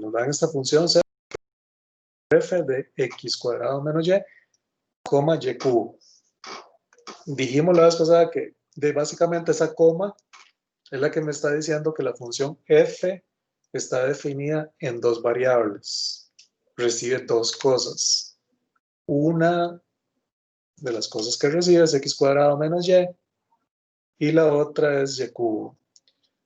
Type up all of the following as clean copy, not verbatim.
nos dan esta función z f de x cuadrado menos y, coma y cubo. Dijimos la vez pasada que básicamente esa coma es la que me está diciendo que la función f está definida en dos variables. Recibe dos cosas. Una de las cosas que recibe es x cuadrado menos y la otra es y cubo.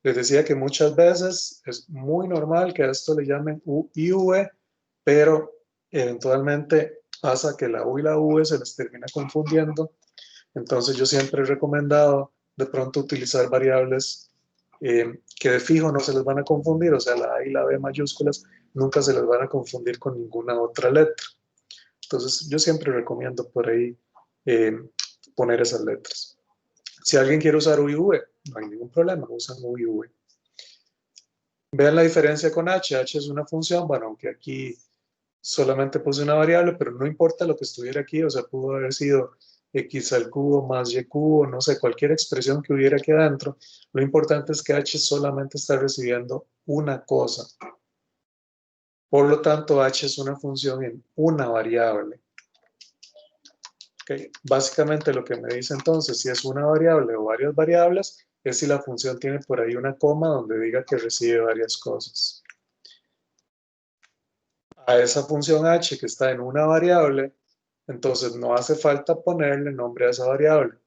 Les decía que muchas veces es muy normal que a esto le llamen u y v, pero eventualmente pasa que la u y la v se les termina confundiendo. Entonces yo siempre he recomendado de pronto utilizar variables que de fijo no se les van a confundir, o sea, la A y la B mayúsculas nunca se les van a confundir con ninguna otra letra. Entonces yo siempre recomiendo por ahí poner esas letras. Si alguien quiere usar u y v, no hay ningún problema, usan u y v. Vean la diferencia con h. H es una función, bueno, aunque aquí solamente puse una variable, pero no importa lo que estuviera aquí, o sea, pudo haber sido x al cubo más y cubo, no sé, cualquier expresión que hubiera aquí adentro. Lo importante es que h solamente está recibiendo una cosa. Por lo tanto, h es una función en una variable. Okay. Básicamente lo que me dice entonces, si es una variable o varias variables, es si la función tiene por ahí una coma donde diga que recibe varias cosas. A esa función h que está en una variable, entonces no hace falta ponerle nombre a esa variable,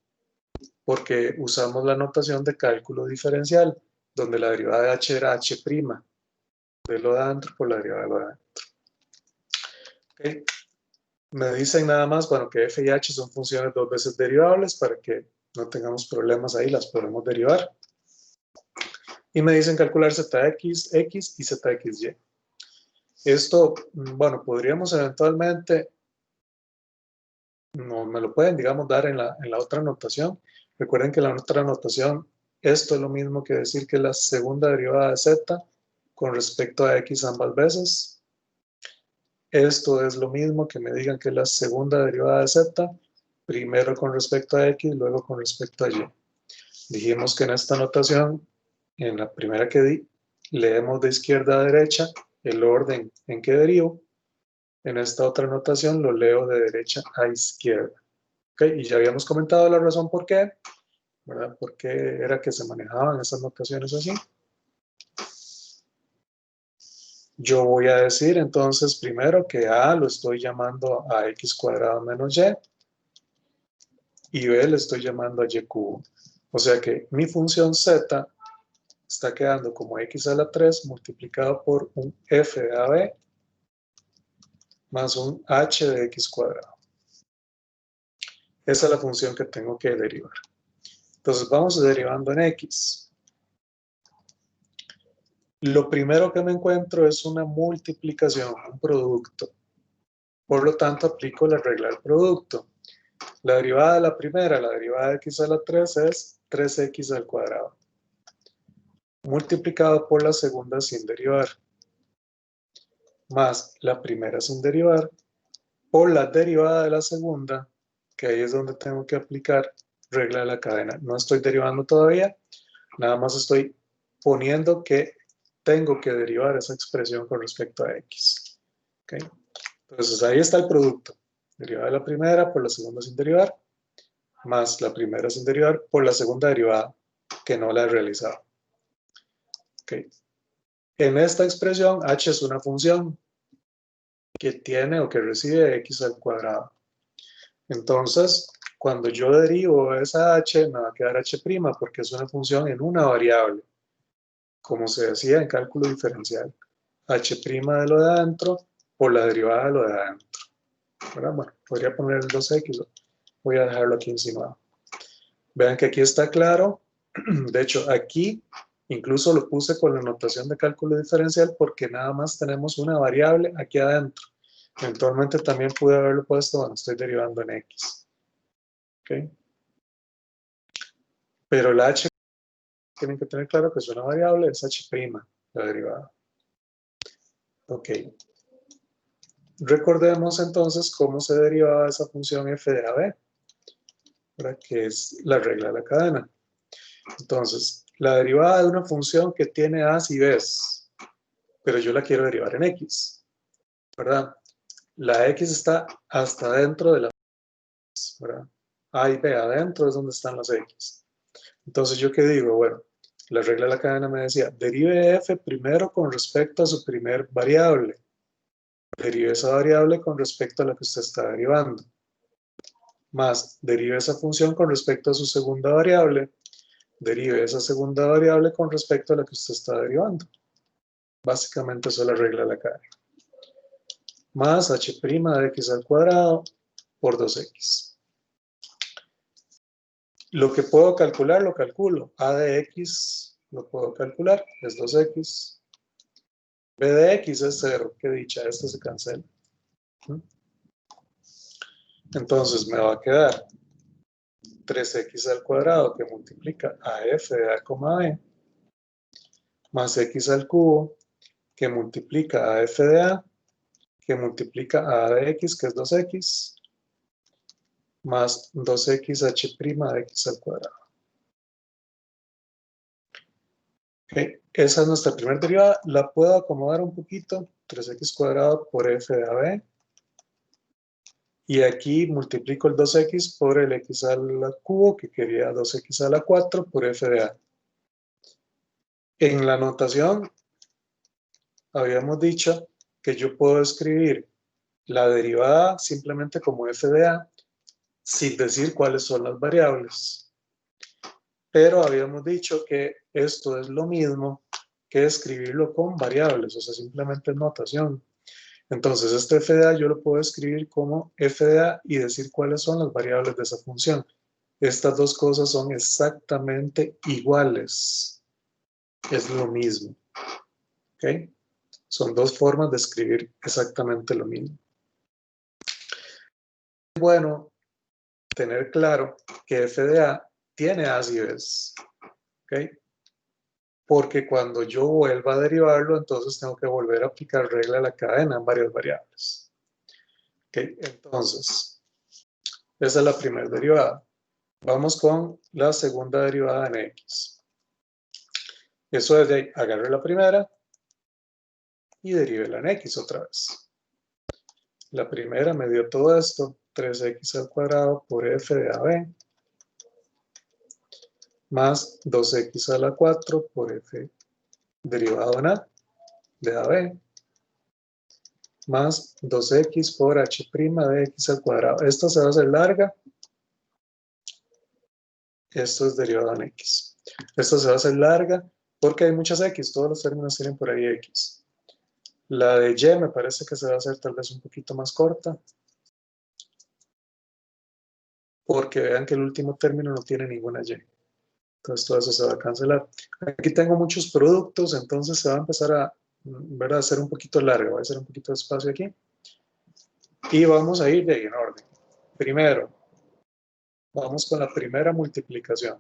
porque usamos la notación de cálculo diferencial, donde la derivada de h era h', de lo de adentro por la derivada de lo de adentro. Okay. Me dicen nada más, bueno, que f y h son funciones dos veces derivables, para que no tengamos problemas ahí, las podemos derivar. Y me dicen calcular zx, x y zxy. Esto, bueno, podríamos eventualmente, no me lo pueden, digamos, dar en la otra notación. Recuerden que la otra notación, esto es lo mismo que decir que la segunda derivada de z con respecto a x ambas veces. Esto es lo mismo que me digan que la segunda derivada de z, primero con respecto a x, luego con respecto a y. Dijimos que en esta notación, en la primera que di, leemos de izquierda a derecha el orden en que derivo. En esta otra notación lo leo de derecha a izquierda. ¿Okay? Y ya habíamos comentado la razón por qué, ¿verdad? Por qué era que se manejaban esas notaciones así. Yo voy a decir entonces primero que a lo estoy llamando a x cuadrado menos y b le estoy llamando a y cubo. O sea que mi función z está quedando como x a la 3 multiplicado por un f de ab más un h de x cuadrado. Esa es la función que tengo que derivar. Entonces vamos derivando en x. Lo primero que me encuentro es una multiplicación, un producto. Por lo tanto, aplico la regla del producto. La derivada de la primera, la derivada de x a la 3 es 3x al cuadrado. Multiplicado por la segunda sin derivar. Más la primera sin derivar. Por la derivada de la segunda, que ahí es donde tengo que aplicar regla de la cadena. No estoy derivando todavía, nada más estoy poniendo que tengo que derivar esa expresión con respecto a x. ¿Okay? Entonces ahí está el producto. Derivada de la primera por la segunda sin derivar, más la primera sin derivar por la segunda derivada, que no la he realizado. ¿Okay? En esta expresión, h es una función que tiene o que recibe x al cuadrado. Entonces, cuando yo derivo esa h, me va a quedar h' porque es una función en una variable, como se decía en cálculo diferencial. H' de lo de adentro por la derivada de lo de adentro. ¿Verdad? Bueno, podría poner el 2x, voy a dejarlo aquí insinuado. Vean que aquí está claro. De hecho, aquí incluso lo puse con la notación de cálculo diferencial porque nada más tenemos una variable aquí adentro. Eventualmente también pude haberlo puesto cuando estoy derivando en x. ¿Okay? Pero la h tienen que tener claro que es una variable, es h', la derivada. Ok. Recordemos entonces cómo se derivaba esa función f de ab, que es la regla de la cadena. Entonces, la derivada de una función que tiene a's y b's, pero yo la quiero derivar en X, ¿verdad? La X está hasta dentro de la X, ¿verdad? A y B, adentro es donde están las X. Entonces, ¿yo qué digo? Bueno, la regla de la cadena me decía, derive f primero con respecto a su primer variable. Derive esa variable con respecto a la que usted está derivando. Más, derive esa función con respecto a su segunda variable. Derive esa segunda variable con respecto a la que usted está derivando. Básicamente eso es la regla de la cadena. Más h' de x al cuadrado por 2x. Lo que puedo calcular, lo calculo. A de x lo puedo calcular, es 2x. B de x es 0, qué dicha, esto se cancela. Entonces me va a quedar 3x al cuadrado que multiplica a f de a, b, más x al cubo que multiplica a f de a, que multiplica a de x, que es 2x, más 2xh' de x al cuadrado. Okay. Esa es nuestra primera derivada. La puedo acomodar un poquito. 3x cuadrado por f de ab. Y aquí multiplico el 2x por el x al cubo, que quería 2x a la 4 por f de a. En la notación habíamos dicho que yo puedo escribir la derivada simplemente como f de a sin decir cuáles son las variables. Pero habíamos dicho que esto es lo mismo que escribirlo con variables, o sea, simplemente es notación. Entonces, este f de a yo lo puedo escribir como f de a y decir cuáles son las variables de esa función. Estas dos cosas son exactamente iguales. Es lo mismo. ¿Ok? Son dos formas de escribir exactamente lo mismo. Bueno, tener claro que f de a tiene a's y b's. ¿Ok? Porque cuando yo vuelva a derivarlo, entonces tengo que volver a aplicar regla de la cadena en varias variables. ¿Ok? Entonces, esa es la primera derivada. Vamos con la segunda derivada en x. Eso es de agarre la primera y derívela en x otra vez. La primera me dio todo esto, 3x al cuadrado por f de ab, más 2x a la 4 por f derivado en a de ab, más 2x por h' de x al cuadrado. Esta se va a hacer larga. Esto es derivado en x. Esto se va a hacer larga porque hay muchas x. Todos los términos tienen por ahí x. La de y me parece que se va a hacer tal vez un poquito más corta. Porque vean que el último término no tiene ninguna y. Entonces todo eso se va a cancelar. Aquí tengo muchos productos, entonces se va a empezar a, ¿verdad?, a hacer un poquito largo. Voy a hacer un poquito de espacio aquí. Y vamos a ir de ahí en orden. Primero, vamos con la primera multiplicación.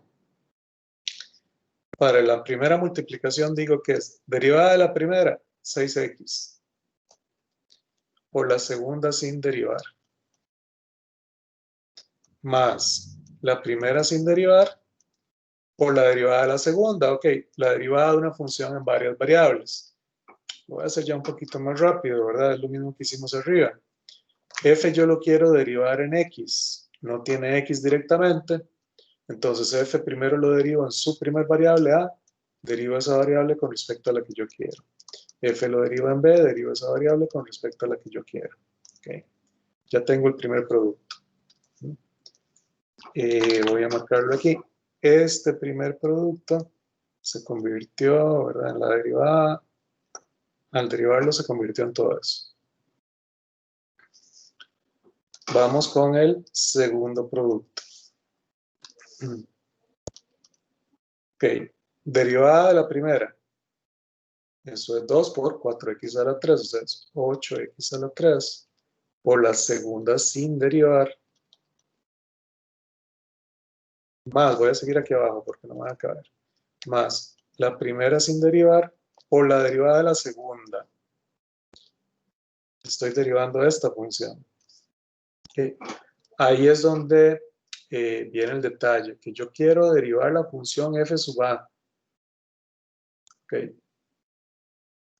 Para la primera multiplicación digo que es derivada de la primera, 6x. Por la segunda sin derivar. Más la primera sin derivar por la derivada de la segunda. Ok, la derivada de una función en varias variables. Lo voy a hacer ya un poquito más rápido, ¿verdad? Es lo mismo que hicimos arriba. F yo lo quiero derivar en x. No tiene x directamente. Entonces f primero lo derivo en su primer variable a. Derivo esa variable con respecto a la que yo quiero. F lo derivo en b. Derivo esa variable con respecto a la que yo quiero. Okay. Ya tengo el primer producto. Voy a marcarlo aquí. Este primer producto se convirtió, ¿verdad?, en la derivada. Al derivarlo se convirtió en todo eso. Vamos con el segundo producto. Ok, derivada de la primera. Eso es 2 por 4x a la 3, o sea, es 8x a la 3. Por la segunda sin derivar. Más, voy a seguir aquí abajo porque no me va a caber. Más la primera sin derivar por la derivada de la segunda. Estoy derivando esta función. Okay. Ahí es donde viene el detalle, que yo quiero derivar la función f sub a. Okay.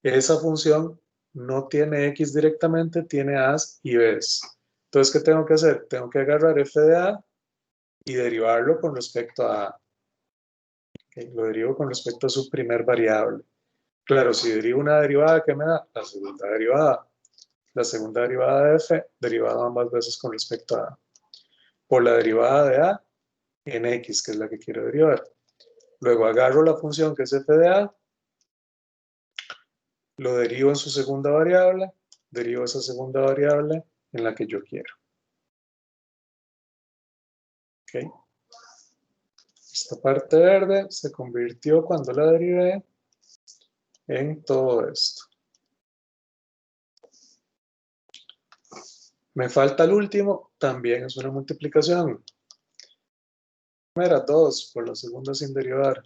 esa función no tiene x directamente, tiene a's y b's. Entonces, ¿qué tengo que hacer? Tengo que agarrar f de a y derivarlo con respecto a a. Okay, lo derivo con respecto a su primer variable. Claro, si derivo una derivada, ¿qué me da? La segunda derivada. La segunda derivada de f, derivada ambas veces con respecto a a. Por la derivada de a en x, que es la que quiero derivar. Luego agarro la función que es f de a, lo derivo en su segunda variable, derivo esa segunda variable en la que yo quiero. ¿Okay? Esta parte verde se convirtió cuando la derivé en todo esto. Me falta el último, también es una multiplicación. Primera 2 por la segunda sin derivar,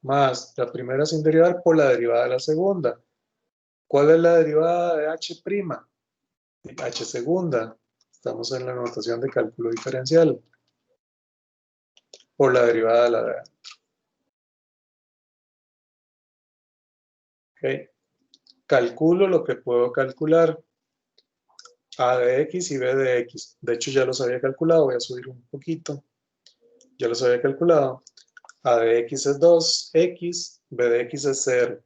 más la primera sin derivar por la derivada de la segunda. ¿Cuál es la derivada de h'? H segunda. Estamos en la notación de cálculo diferencial. Por la derivada de la de adentro. ¿Okay? Calculo lo que puedo calcular. A de x y b de x. De hecho, ya los había calculado. Voy a subir un poquito. Ya los había calculado. A de x es 2x, b de x es 0.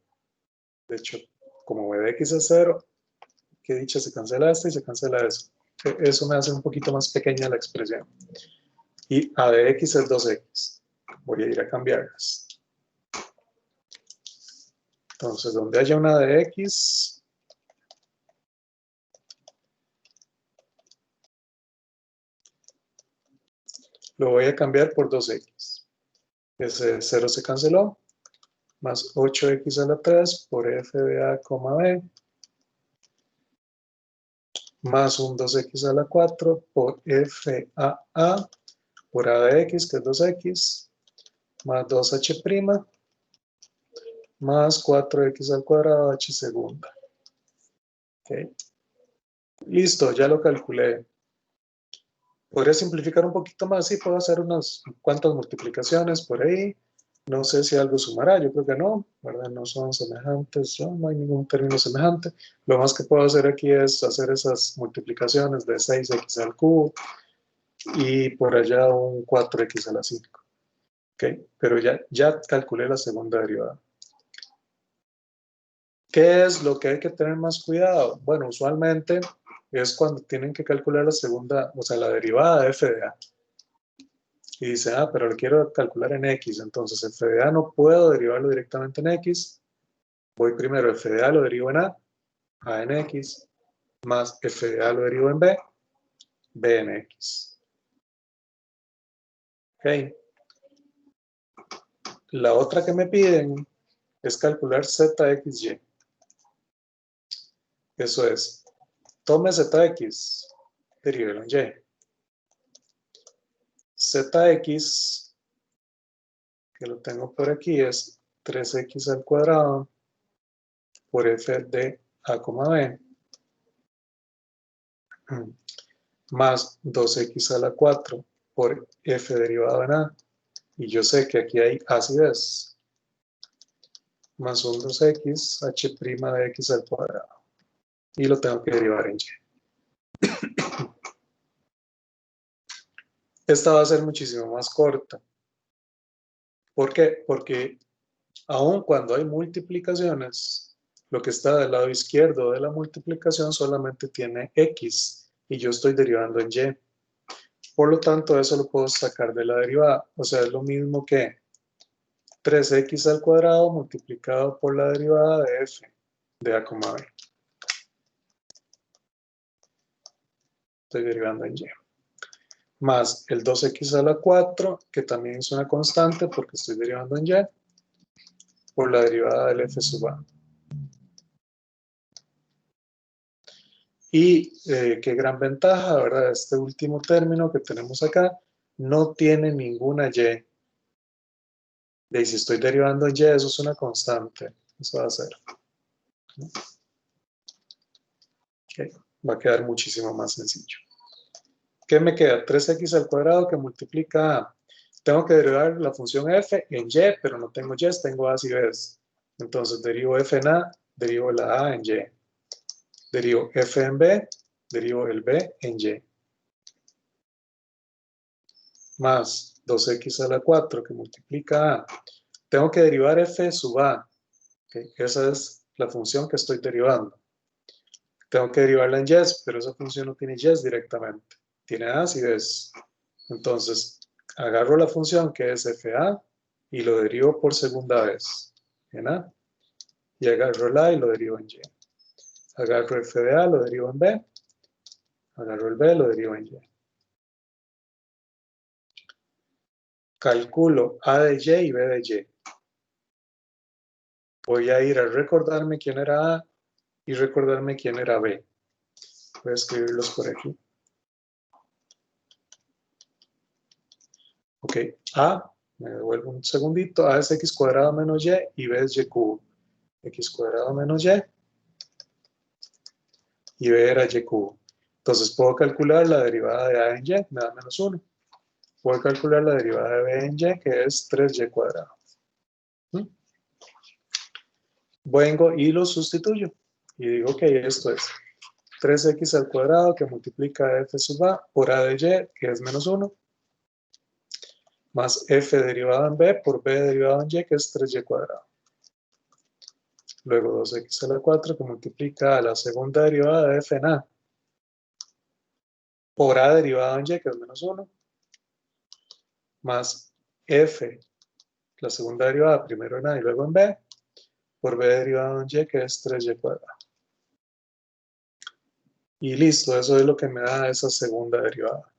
De hecho, como b de x es 0, que dicha se cancela esta y se cancela eso. Eso me hace un poquito más pequeña la expresión. Y a de x es 2x. Voy a ir a cambiarlas. Entonces, donde haya una de x, lo voy a cambiar por 2x. Ese 0 se canceló. Más 8x a la 3 por f de a, b. Más un 2x a la 4 por f a por a de x, que es 2x. Más 2h', más 4x al cuadrado h segunda. ¿Okay? Listo, ya lo calculé. Podría simplificar un poquito más, sí, puedo hacer unas cuantas multiplicaciones por ahí. No sé si algo sumará, yo creo que no, ¿verdad? No son semejantes, no hay ningún término semejante. Lo más que puedo hacer aquí es hacer esas multiplicaciones de 6x al cubo y por allá un 4x a la 5. ¿Okay? Pero ya calculé la segunda derivada. ¿Qué es lo que hay que tener más cuidado? Bueno, usualmente es cuando tienen que calcular la segunda, o sea, la derivada de f de a. Y dice, pero lo quiero calcular en x, entonces f de a no puedo derivarlo directamente en x. Voy primero, f de a lo derivo en a en x, más f de a lo derivo en b en x. Ok. La otra que me piden es calcular zxy. Eso es, tome zx, derívelo en y. Zx, que lo tengo por aquí, es 3x al cuadrado por f de a, b, más 2x a la 4 por f derivado en a, y yo sé que aquí hay acidez, más un 2x h' de x al cuadrado, y lo tengo que derivar en y. Esta va a ser muchísimo más corta. ¿Por qué? Porque aun cuando hay multiplicaciones, lo que está del lado izquierdo de la multiplicación solamente tiene x, y yo estoy derivando en y. Por lo tanto, eso lo puedo sacar de la derivada. O sea, es lo mismo que 3x al cuadrado multiplicado por la derivada de f de a, b. Estoy derivando en y. Más el 2x a la 4, que también es una constante porque estoy derivando en y, por la derivada del f sub a. Y qué gran ventaja, ¿verdad? Este último término que tenemos acá no tiene ninguna y. Y si estoy derivando en y, eso es una constante. Eso va a ser. Okay. Va a quedar muchísimo más sencillo. ¿Qué me queda? 3x al cuadrado que multiplica a. Tengo que derivar la función f en y, pero no tengo y, tengo a y b's. Entonces derivo f en A, derivo la A en Y. Derivo f en B, derivo el B en Y. Más 2x a la 4 que multiplica A. Tengo que derivar f sub A. ¿Okay? Esa es la función que estoy derivando. Tengo que derivarla en y, pero esa función no tiene y directamente. Tiene a y b's. Entonces, agarro la función que es fa y lo derivo por segunda vez en a. Y agarro el a y lo derivo en y. Agarro f de a, lo derivo en b. Agarro el b, lo derivo en y. Calculo a de y b de y. Voy a ir a recordarme quién era a y recordarme quién era b. Voy a escribirlos por aquí. Ok, a, me devuelvo un segundito, a es x cuadrado menos y b es y cubo. X cuadrado menos y b era y cubo. Entonces puedo calcular la derivada de a en y, me da menos 1. Puedo calcular la derivada de b en y, que es 3y cuadrado. Vengo y lo sustituyo. Y digo que esto es 3x al cuadrado que multiplica f sub a por a de y, que es menos 1, más f derivado en b por b derivado en y, que es 3y cuadrado. Luego 2x a la 4 que multiplica a la segunda derivada de f en a por a derivado en y, que es menos 1, más f, la segunda derivada primero en a y luego en b, por b derivado en y, que es 3y cuadrado. Y listo, eso es lo que me da esa segunda derivada.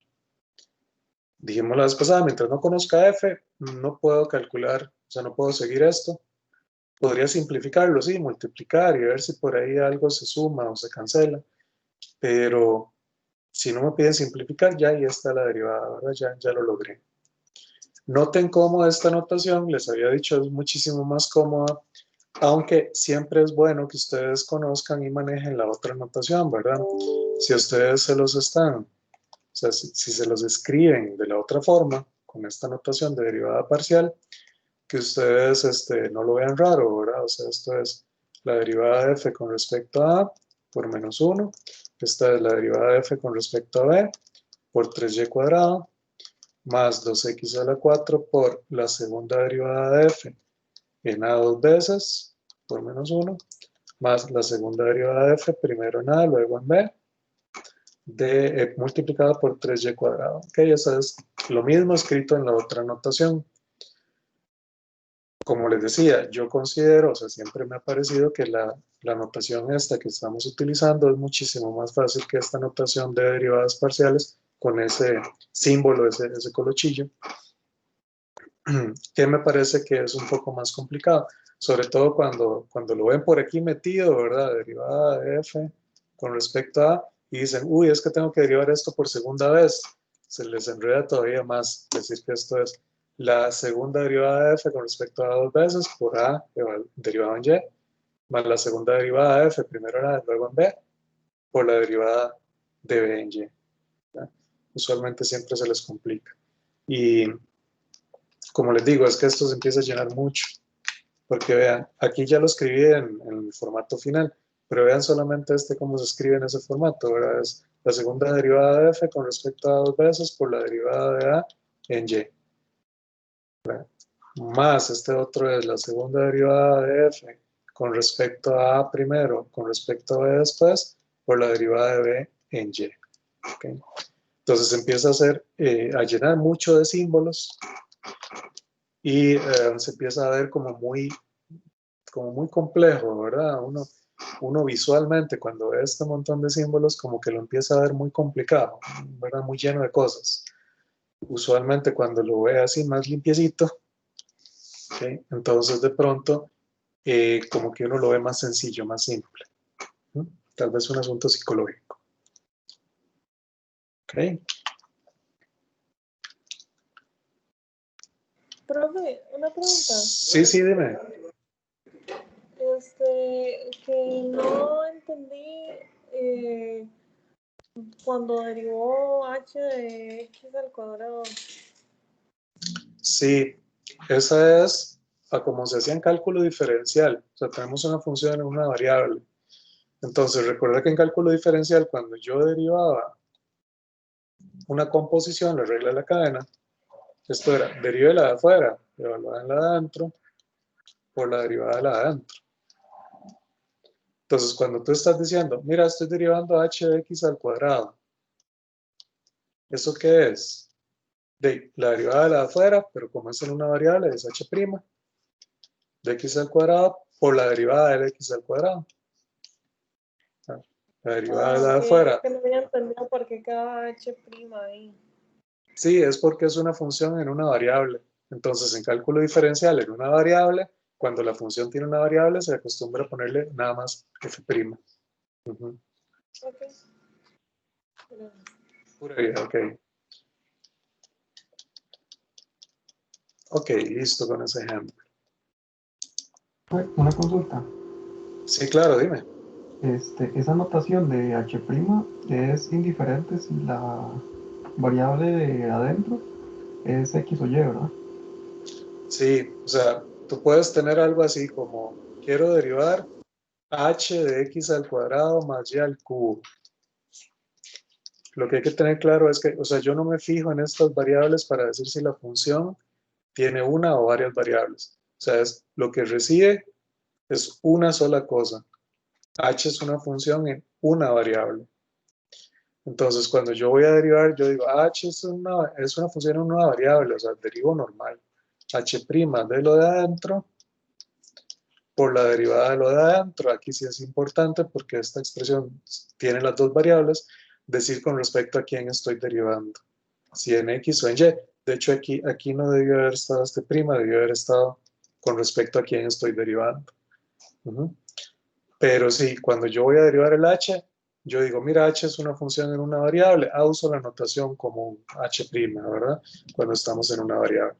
Dijimos la vez pasada, mientras no conozca f, no puedo calcular, o sea, no puedo seguir esto. Podría simplificarlo, sí, multiplicar y ver si por ahí algo se suma o se cancela, pero si no me piden simplificar, ya ahí está la derivada, ¿verdad? Ya lo logré. Noten cómo esta notación, les había dicho, es muchísimo más cómoda, aunque siempre es bueno que ustedes conozcan y manejen la otra notación, ¿verdad? Si ustedes se los están, o sea, si se los escriben de la otra forma, con esta notación de derivada parcial, que ustedes no lo vean raro, ¿verdad? O sea, esto es la derivada de f con respecto a a por menos 1, esta es la derivada de f con respecto a b por 3y cuadrado, más 2x a la 4 por la segunda derivada de f en a dos veces, por menos 1, más la segunda derivada de f, primero en a, luego en b, multiplicada por 3y cuadrado. Ok, eso es lo mismo escrito en la otra notación. Como les decía, yo considero, o sea, siempre me ha parecido que la notación esta que estamos utilizando es muchísimo más fácil que esta notación de derivadas parciales con ese símbolo, ese colochillo, que me parece que es un poco más complicado, sobre todo cuando lo ven por aquí metido, ¿verdad? Derivada de f con respecto a, y dicen, uy, es que tengo que derivar esto por segunda vez, se les enreda todavía más decir que esto es la segunda derivada de f con respecto a dos veces por a derivado en y, más la segunda derivada de f, primero en a, luego en b, por la derivada de b en y. ¿verdad? Usualmente siempre se les complica. Y como les digo, es que esto se empieza a llenar mucho, porque vean, aquí ya lo escribí en el formato final, pero vean solamente cómo se escribe en ese formato, ¿verdad? Es la segunda derivada de f con respecto a dos veces por la derivada de a en y. ¿verdad? Más este otro es la segunda derivada de f con respecto a a primero, con respecto a b después, por la derivada de b en y. ¿okay? Entonces empieza a llenar mucho de símbolos y se empieza a ver como muy complejo, ¿verdad? Uno visualmente cuando ve este montón de símbolos como que lo empieza a ver muy complicado, ¿verdad? Muy lleno de cosas. Usualmente cuando lo ve así más limpiecito, ¿okay? Entonces de pronto como que uno lo ve más sencillo, más simple. ¿no? Tal vez un asunto psicológico. ¿Okay? Profe, una pregunta. Sí, dime. Que no entendí cuando derivó h de x al cuadrado. Sí, esa es a como se hacía en cálculo diferencial. O sea, tenemos una función en una variable. Entonces, recuerda que en cálculo diferencial, cuando yo derivaba una composición, la regla de la cadena, esto era derive la de afuera, evaluada en la de adentro, por la derivada de la de adentro. Entonces, cuando tú estás diciendo, mira, estoy derivando h de x al cuadrado, ¿eso qué es? De la derivada de la de afuera, pero como es en una variable, es h' de x al cuadrado por la derivada de x al cuadrado. La derivada de la de Ok, afuera. que no había entendido por qué cada H' ahí. Sí, es porque es una función en una variable. Entonces, en cálculo diferencial en una variable, cuando la función tiene una variable, se acostumbra a ponerle nada más f'. Ujú. Ok. Pura vida, ok. Ok, listo con ese ejemplo. Una consulta. Sí, claro, dime. Esa notación de h' es indiferente si la variable de adentro es x o y, ¿verdad? Sí, o sea, tú puedes tener algo así como, quiero derivar h de x al cuadrado más y al cubo. Lo que hay que tener claro es que, o sea, yo no me fijo en estas variables para decir si la función tiene una o varias variables. O sea, es lo que recibe es una sola cosa. H es una función en una variable. Entonces, cuando yo voy a derivar, yo digo, H es una función en una variable, o sea, derivo normal. H' de lo de adentro por la derivada de lo de adentro. Aquí sí es importante porque esta expresión tiene las dos variables, decir con respecto a quién estoy derivando. Si en X o en Y. De hecho, aquí no debió haber estado este prima, debió haber estado con respecto a quién estoy derivando. Pero sí, cuando yo voy a derivar el h, yo digo, mira, h es una función en una variable. Uso la notación común, h', ¿verdad? Cuando estamos en una variable.